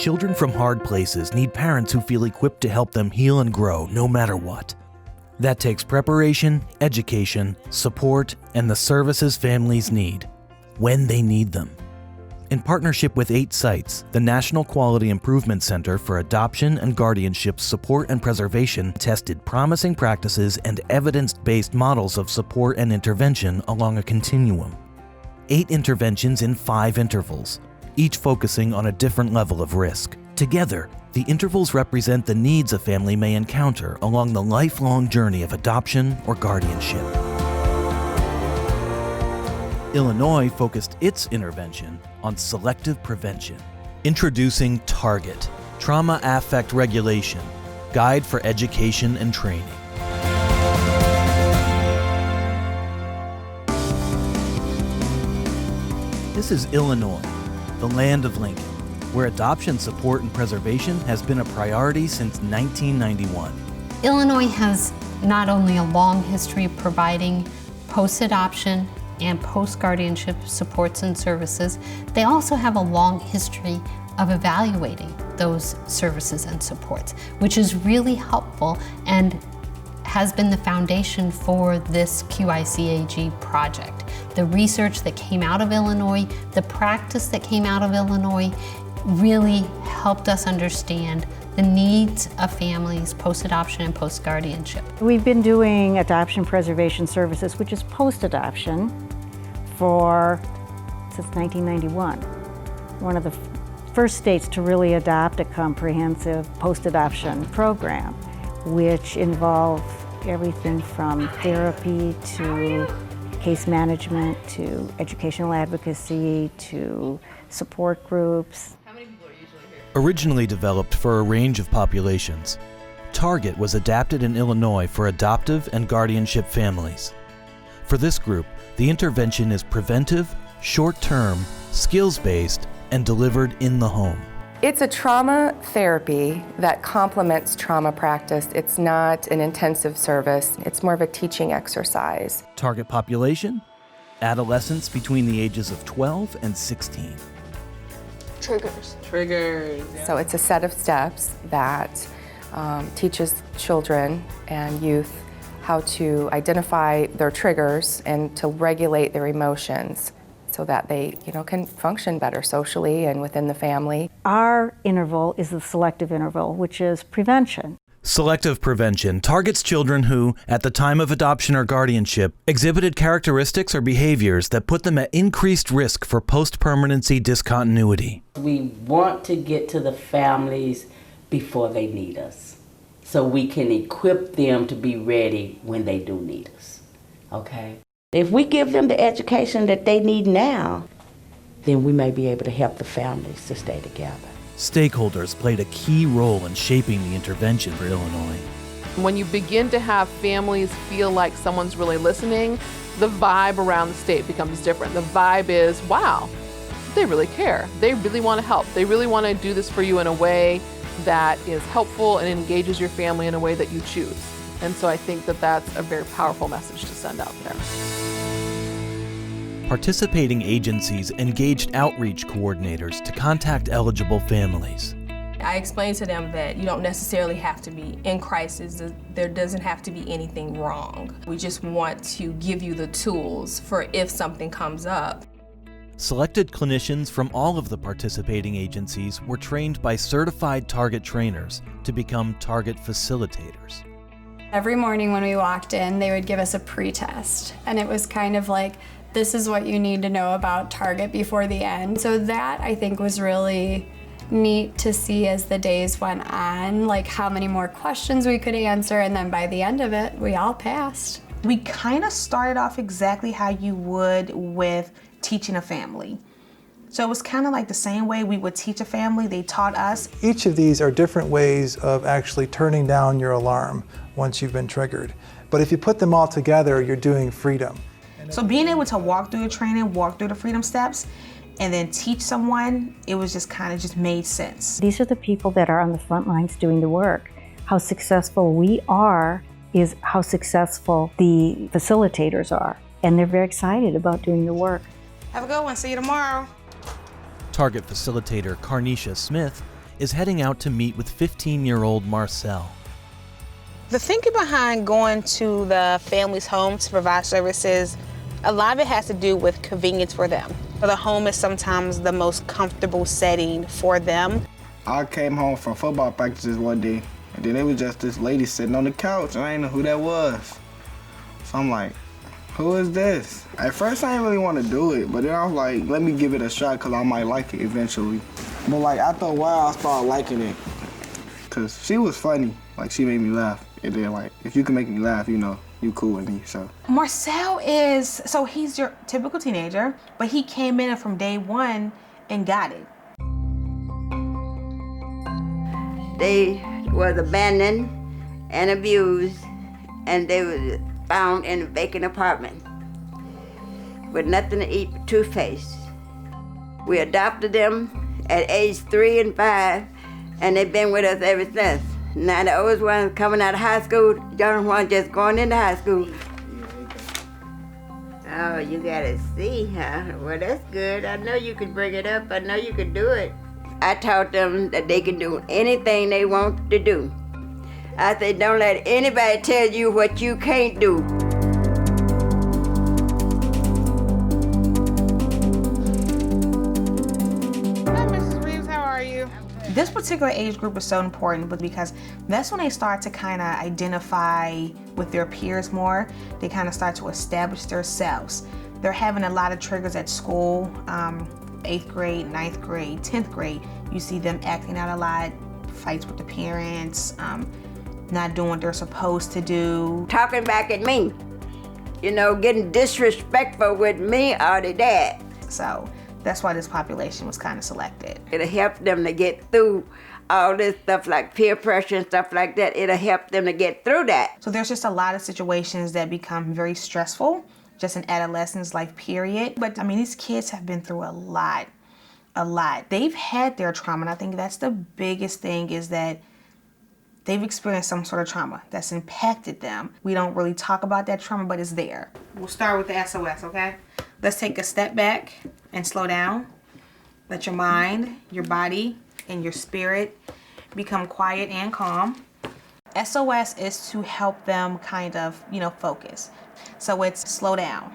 Children from hard places need parents who feel equipped to help them heal and grow no matter what. That takes preparation, education, support, and the services families need when they need them. In partnership with 8 sites, the National Quality Improvement Center for Adoption and Guardianship Support and Preservation tested promising practices and evidence-based models of support and intervention along a continuum. 8 interventions in 5 intervals, each focusing on a different level of risk. Together, the intervals represent the needs a family may encounter along the lifelong journey of adoption or guardianship. Illinois focused its intervention on selective prevention. Introducing Target, Trauma Affect Regulation, Guide for Education and Training. This is Illinois, the land of Lincoln, where adoption support and preservation has been a priority since 1991. Illinois has not only a long history of providing post-adoption and post-guardianship supports and services, they also have a long history of evaluating those services and supports, which is really helpful and has been the foundation for this QIC-AG project. The research that came out of Illinois, the practice that came out of Illinois really helped us understand the needs of families post-adoption and post-guardianship. We've been doing adoption preservation services, which is post-adoption, since 1991. One of the first states to really adopt a comprehensive post-adoption program, which involved everything from therapy to case management to educational advocacy to support groups. Originally developed for a range of populations, Target was adapted in Illinois for adoptive and guardianship families. For this group, the intervention is preventive, short-term, skills-based, and delivered in the home. It's a trauma therapy that complements trauma practice. It's not an intensive service. It's more of a teaching exercise. Target population? Adolescents between the ages of 12 and 16. Triggers. Yeah. So it's a set of steps that teaches children and youth how to identify their triggers and to regulate their emotions so that they, can function better socially and within the family. Our interval is the selective interval, which is prevention. Selective prevention targets children who, at the time of adoption or guardianship, exhibited characteristics or behaviors that put them at increased risk for post-permanency discontinuity. We want to get to the families before they need us, so we can equip them to be ready when they do need us, okay? If we give them the education that they need now, then we may be able to help the families to stay together. Stakeholders played a key role in shaping the intervention for Illinois. When you begin to have families feel like someone's really listening, the vibe around the state becomes different. The vibe is, wow, they really care. They really want to help. They really want to do this for you in a way that is helpful and engages your family in a way that you choose. And so I think that that's a very powerful message to send out there. Participating agencies engaged outreach coordinators to contact eligible families. I explained to them that you don't necessarily have to be in crisis. There doesn't have to be anything wrong. We just want to give you the tools for if something comes up. Selected clinicians from all of the participating agencies were trained by certified Target trainers to become Target facilitators. Every morning when we walked in, they would give us a pre-test, and it was kind of like, this is what you need to know about Target before the end. So that, I think, was really neat to see as the days went on, like how many more questions we could answer, and then by the end of it, we all passed. We kind of started off exactly how you would with teaching a family. So it was kind of like the same way we would teach a family, they taught us. Each of these are different ways of actually turning down your alarm once you've been triggered. But if you put them all together, you're doing freedom. So being able to walk through the training, walk through the freedom steps, and then teach someone, it was just kind of just made sense. These are the people that are on the front lines doing the work. How successful we are is how successful the facilitators are. And they're very excited about doing the work. Have a good one, see you tomorrow. Target facilitator Carnisha Smith is heading out to meet with 15-year-old Marcel. The thinking behind going to the family's home to provide services, a lot of it has to do with convenience for them. The home is sometimes the most comfortable setting for them. I came home from football practices one day, and then it was just this lady sitting on the couch, and I didn't know who that was. So I'm like, who is this? At first, I didn't really want to do it, but then I was like, let me give it a shot, because I might like it eventually. But like, after a while, I started liking it, because she was funny. Like, she made me laugh. And then, like, if you can make me laugh, you know, you cool with me, so. Marcel so he's your typical teenager, but he came in from day one and got it. They was abandoned and abused, and they was found in a vacant apartment with nothing to eat but toothpaste. We adopted them at age 3 and 5, and they've been with us ever since. Now the oldest one coming out of high school, the young one just going into high school. Oh, you gotta see, huh? Well, that's good. I know you can bring it up. I know you can do it. I taught them that they can do anything they want to do. I said, don't let anybody tell you what you can't do. This particular age group is so important because that's when they start to kind of identify with their peers more. They kind of start to establish themselves. They're having a lot of triggers at school, 8th grade, 9th grade, 10th grade. You see them acting out a lot, fights with the parents, not doing what they're supposed to do. Talking back at me, you know, getting disrespectful with me or the dad. So that's why this population was kind of selected. It'll help them to get through all this stuff like peer pressure and stuff like that. It'll help them to get through that. So there's just a lot of situations that become very stressful, just in adolescence life period. But I mean, these kids have been through a lot. They've had their trauma, and I think that's the biggest thing is that they've experienced some sort of trauma that's impacted them. We don't really talk about that trauma, but it's there. We'll start with the SOS, okay? Let's take a step back and slow down. Let your mind, your body, and your spirit become quiet and calm. SOS is to help them kind of, focus. So it's slow down,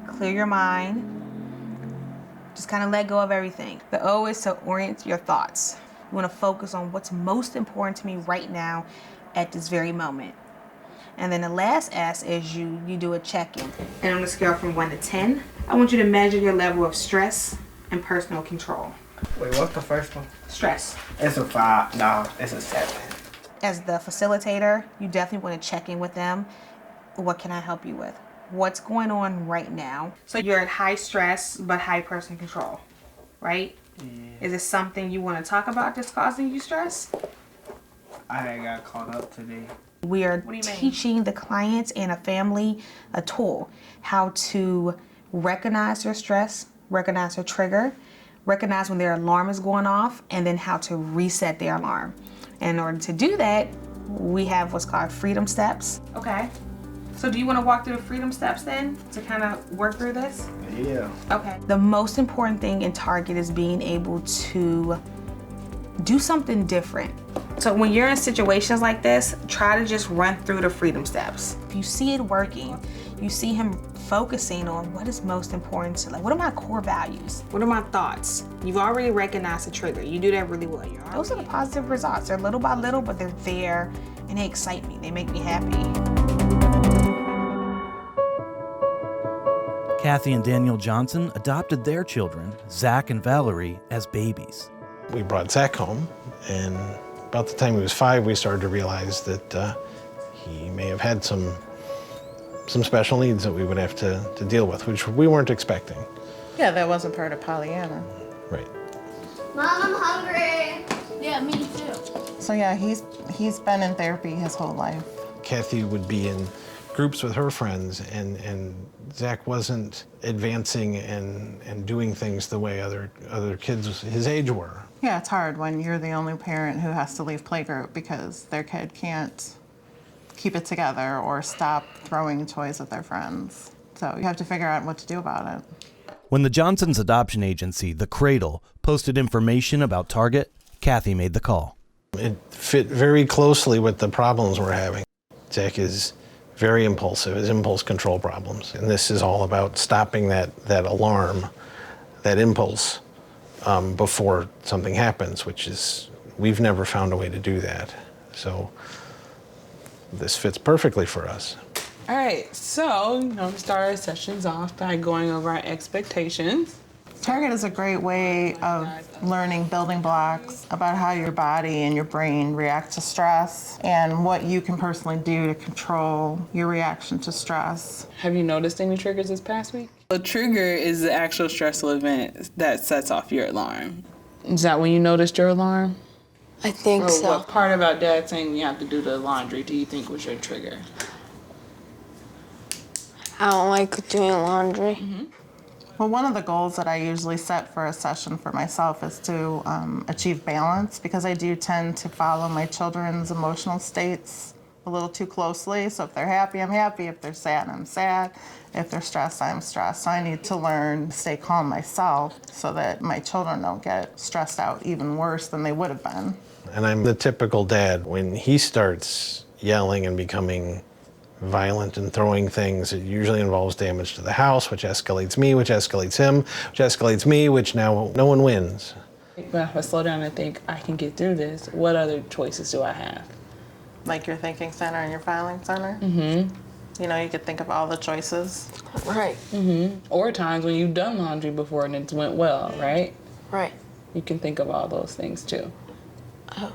clear your mind, just kind of let go of everything. The O is to orient your thoughts. You want to focus on what's most important to me right now at this very moment. And then the last S is you do a check-in. And on a scale from 1 to 10, I want you to measure your level of stress and personal control. Wait, what's the first one? Stress. It's a 5. No, it's a 7. As the facilitator, you definitely want to check in with them. What can I help you with? What's going on right now? So you're at high stress, but high personal control, right? Yeah. Is it something you want to talk about that's causing you stress? I got caught up today. We are teaching the clients and a family a tool, how to recognize their stress, recognize their trigger, recognize when their alarm is going off, and then how to reset their alarm. And in order to do that, we have what's called freedom steps. Okay. So do you want to walk through the freedom steps then to kind of work through this? Yeah. Okay. The most important thing in Target is being able to do something different. So when you're in situations like this, try to just run through the freedom steps. If you see it working, you see him focusing on what is most important to, like, what are my core values? What are my thoughts? You've already recognized the trigger. You do that really well. Those are the positive results. They're little by little, but they're there and they excite me. They make me happy. Kathy and Daniel Johnson adopted their children, Zach and Valerie, as babies. We brought Zach home, and about the time he was 5, we started to realize that he may have had some special needs that we would have to deal with, which we weren't expecting. Yeah, that wasn't part of Pollyanna. Right. Mom, I'm hungry. Yeah, me too. So yeah, he's been in therapy his whole life. Kathy would be in groups with her friends, and Zach wasn't advancing and doing things the way other kids his age were. Yeah, it's hard when you're the only parent who has to leave playgroup because their kid can't keep it together or stop throwing toys at their friends. So you have to figure out what to do about it. When the Johnsons' adoption agency, The Cradle, posted information about Target, Kathy made the call. It fit very closely with the problems we're having. Zach is very impulsive, has impulse control problems. And this is all about stopping that alarm, that impulse, before something happens, which is, we've never found a way to do that. So this fits perfectly for us. All right, so we start our sessions off by going over our expectations. Target is a great way of learning building blocks about how your body and your brain react to stress and what you can personally do to control your reaction to stress. Have you noticed any triggers this past week? A trigger is the actual stressful event that sets off your alarm. Is that when you noticed your alarm? I think so. What part about Dad saying you have to do the laundry do you think was your trigger? I don't like doing laundry. Mm-hmm. Well, one of the goals that I usually set for a session for myself is to achieve balance, because I do tend to follow my children's emotional states a little too closely. So if they're happy, I'm happy. If they're sad, I'm sad. If they're stressed, I'm stressed. So I need to learn to stay calm myself so that my children don't get stressed out even worse than they would have been. And I'm the typical dad. When he starts yelling and becoming violent and throwing things, it usually involves damage to the house, which escalates me, which escalates him, which escalates me, which now no one wins. But if I slow down and think, I can get through this, what other choices do I have? Like your thinking center and your filing center? Mm-hmm. You know, you could think of all the choices. Right. Mm-hmm. Or times when you've done laundry before and it went well, right? Right. You can think of all those things too. Oh.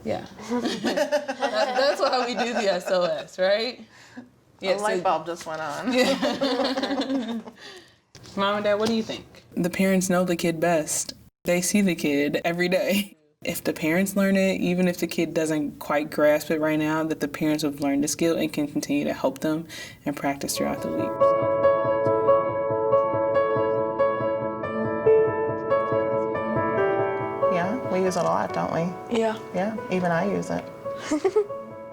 Yeah. That's why we do the SOS, right? The light bulb just went on. Yeah. Mom and Dad, what do you think? The parents know the kid best. They see the kid every day. If the parents learn it, even if the kid doesn't quite grasp it right now, that the parents have learned the skill and can continue to help them and practice throughout the week. Yeah, we use it a lot, don't we? Yeah. Yeah, even I use it.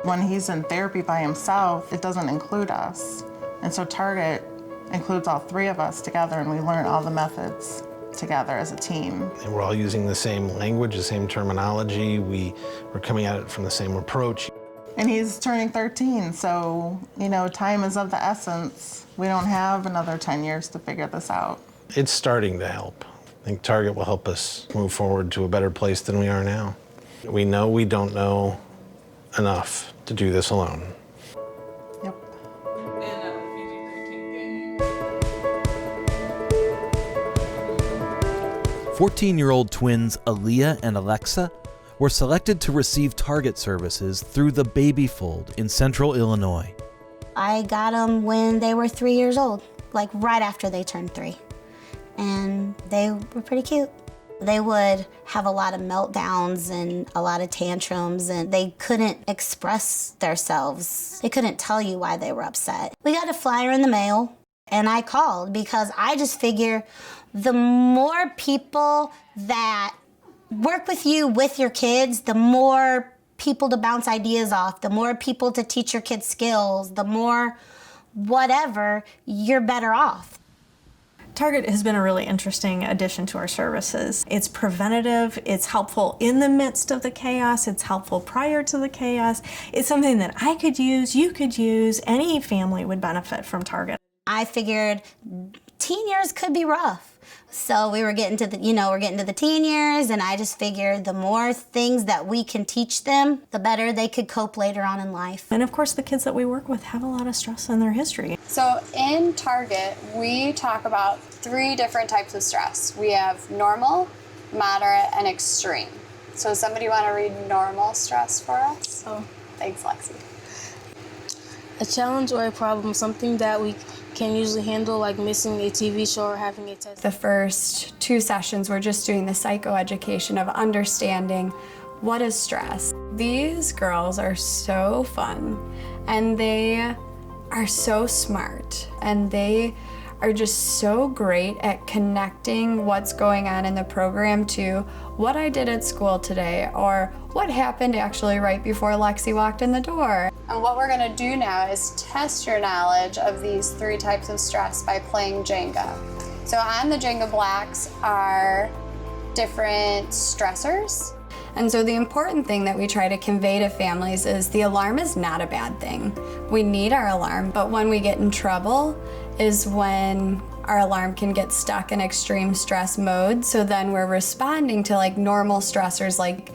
When he's in therapy by himself, it doesn't include us. And so Target includes all three of us together, and we learn all the methods together as a team. And we're all using the same language, the same terminology. We're coming at it from the same approach. And he's turning 13, so, you know, time is of the essence. We don't have another 10 years to figure this out. It's starting to help. I think Target will help us move forward to a better place than we are now. We know we don't know enough to do this alone. Yep. 14-year-old twins Aaliyah and Alexa were selected to receive Target services through the Baby Fold in Central Illinois. I got them when they were 3 years old, like right after they turned 3. And they were pretty cute. They would have a lot of meltdowns and a lot of tantrums, and they couldn't express themselves. They couldn't tell you why they were upset. We got a flyer in the mail, and I called because I just figure the more people that work with you with your kids, the more people to bounce ideas off, the more people to teach your kids skills, the more whatever, you're better off. Target has been a really interesting addition to our services. It's preventative, it's helpful in the midst of the chaos, it's helpful prior to the chaos. It's something that I could use, you could use, any family would benefit from Target. I figured teen years could be rough. So we were getting to the teen years, and I just figured the more things that we can teach them, the better they could cope later on in life. And of course, the kids that we work with have a lot of stress in their history. So in Target, we talk about 3 different types of stress. We have normal, moderate, and extreme. So does somebody want to read normal stress for us? Oh. Thanks, Lexi. A challenge or a problem, something that we can usually handle, like missing a TV show or having a test. The first 2 sessions, we're just doing the psychoeducation of understanding what is stress. These girls are so fun, and they are so smart, and they are just so great at connecting what's going on in the program to what I did at school today, or what happened actually right before Lexi walked in the door. And what we're gonna do now is test your knowledge of these 3 types of stress by playing Jenga. So on the Jenga blocks are different stressors. And so the important thing that we try to convey to families is the alarm is not a bad thing. We need our alarm, but when we get in trouble is when our alarm can get stuck in extreme stress mode. So then we're responding to like normal stressors like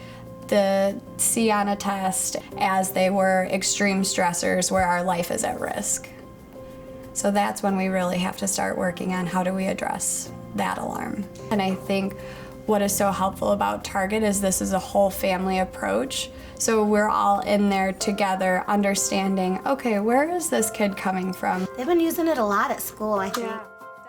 the C on a test as they were extreme stressors where our life is at risk. So that's when we really have to start working on how do we address that alarm. And I think what is so helpful about Target is this is a whole family approach. So we're all in there together understanding, okay, where is this kid coming from? They've been using it a lot at school, I think. Yeah.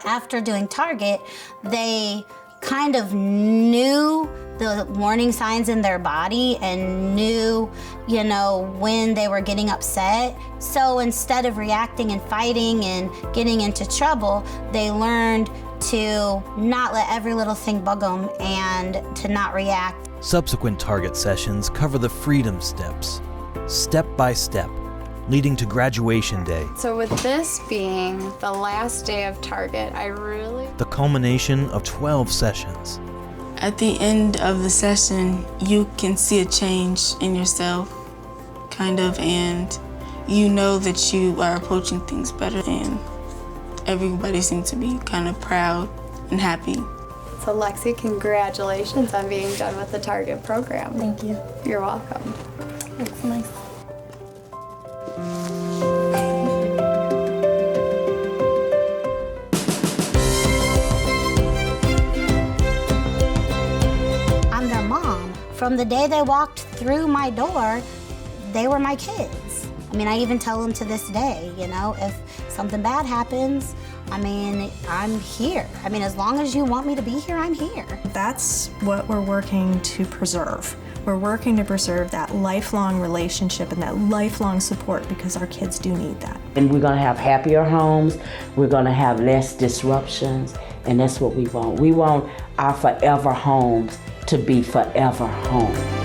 After doing Target, they kind of knew the warning signs in their body and knew, you know, when they were getting upset. So instead of reacting and fighting and getting into trouble, they learned to not let every little thing bug them and to not react. Subsequent Target sessions cover the freedom steps, step by step, leading to graduation day. So with this being the last day of Target, the culmination of 12 sessions. At the end of the session, you can see a change in yourself, kind of, and you know that you are approaching things better, and everybody seems to be kind of proud and happy. So Lexi, congratulations on being done with the Target program. Thank you. You're welcome. That's nice. I'm their mom. From the day they walked through my door, they were my kids. I mean, I even tell them to this day, you know, if something bad happens, I mean, I'm here. I mean, as long as you want me to be here, I'm here. That's what we're working to preserve. We're working to preserve that lifelong relationship and that lifelong support because our kids do need that. And we're gonna have happier homes, we're gonna have less disruptions, and that's what we want. We want our forever homes to be forever home.